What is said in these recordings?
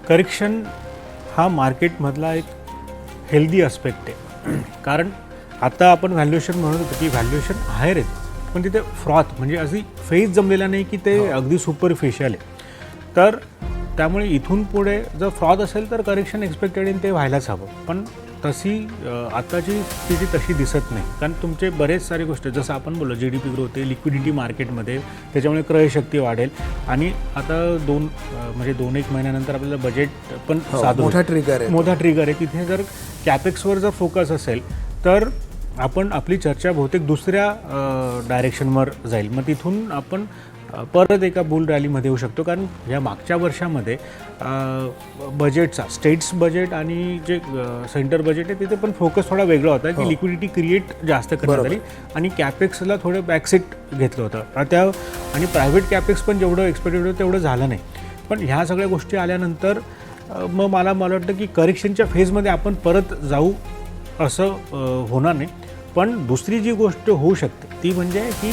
Correction हा मार्केटमधला एक healthy aspect आहे. कारण आता आपण व्हॅल्युएशन म्हणत होतो की व्हॅल्युएशन हायर आहेत, पण तिथे फ्रॉथ म्हणजे अगदी फेज जमलेला नाही की ते अगदी सुपरफिशियल आहे. तर त्यामुळे इथून पुढे जर फ्रॉथ असेल तर करेक्शन एक्सपेक्टेड आणि ते व्हायलाच हवं. पण तशी आताची स्थिती तशी दिसत नाही. कारण तुमचे बरेच सारे गोष्टी जसं आपण बोललो GDP ग्रोथ आहे, लिक्विडिटी मार्केटमध्ये, त्याच्यामुळे क्रयशक्ती वाढेल आणि आता म्हणजे 2-1 महिन्यानंतर आपल्याला बजेट पण साधं मोठा ट्रिगर आहे. तिथे जर कॅपेक्सवर जर फोकस असेल तर आपण आपली चर्चा बहुतेक दुसऱ्या डायरेक्शनवर जाईल. मग तिथून आपण परत एका बुल रॅलीमध्ये येऊ शकतो. कारण या मागच्या वर्षामध्ये बजेटचा स्टेट्स बजेट आणि जे सेंटर बजेट आहे तिथे पण फोकस थोडा वेगळा होता की लिक्विडिटी क्रिएट जास्त करण्यात आली आणि कॅपेक्सला थोडं बॅकसीट घेतलं होतं. आणि प्रायव्हेट कॅपेक्स पण जेवढं एक्सपेक्टेड होतं तेवढं झालं नाही. पण ह्या सगळ्या गोष्टी आल्यानंतर मग मला वाटतं की करेक्शनच्या फेजमध्ये आपण परत जाऊ असं होणार नाही. पण दुसरी जी गोष्ट होऊ शकते ती म्हणजे की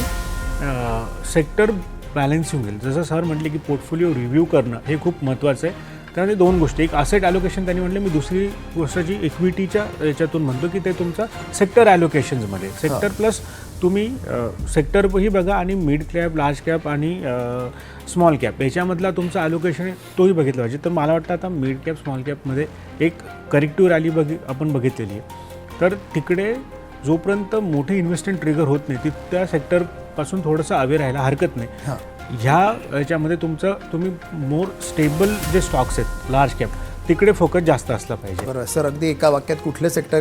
सेक्टर बॅलन्सिंग होईल. जसं सर म्हटले की पोर्टफोलिओ रिव्ह्यू करणं हे खूप महत्त्वाचं आहे. त्यामध्ये 2 गोष्टी, एक असेट ॲलोकेशन त्यांनी म्हटलं, मी दुसरी गोष्ट जी इक्विटीच्या याच्यातून म्हणतो की ते तुमचं सेक्टर ॲलोकेशन्समध्ये सेक्टर प्लस तुम्ही सेक्टरही बघा आणि मिड कॅप, लार्ज कॅप आणि स्मॉल कॅप याच्यामधला तुमचं ॲलोकेशन तोही बघितलं पाहिजे. तर मला वाटतं आता मिड कॅप स्मॉल कॅपमध्ये एक करेक्टिव्ह रॅली आपण बघितलेली आहे. तर तिकडे जोपर्यंत मोठी इन्व्हेस्टमेंट ट्रिगर होत नाही त्या सेक्टरपासून थोडंसं अवे राहायला हरकत नाही. ह्या याच्यामध्ये तुम्ही मोर स्टेबल जे स्टॉक्स आहेत लार्ज कॅप तिकडे फोकस जास्त असला पाहिजे. बरोबर सर, अगदी एका वाक्यात कुठले सेक्टर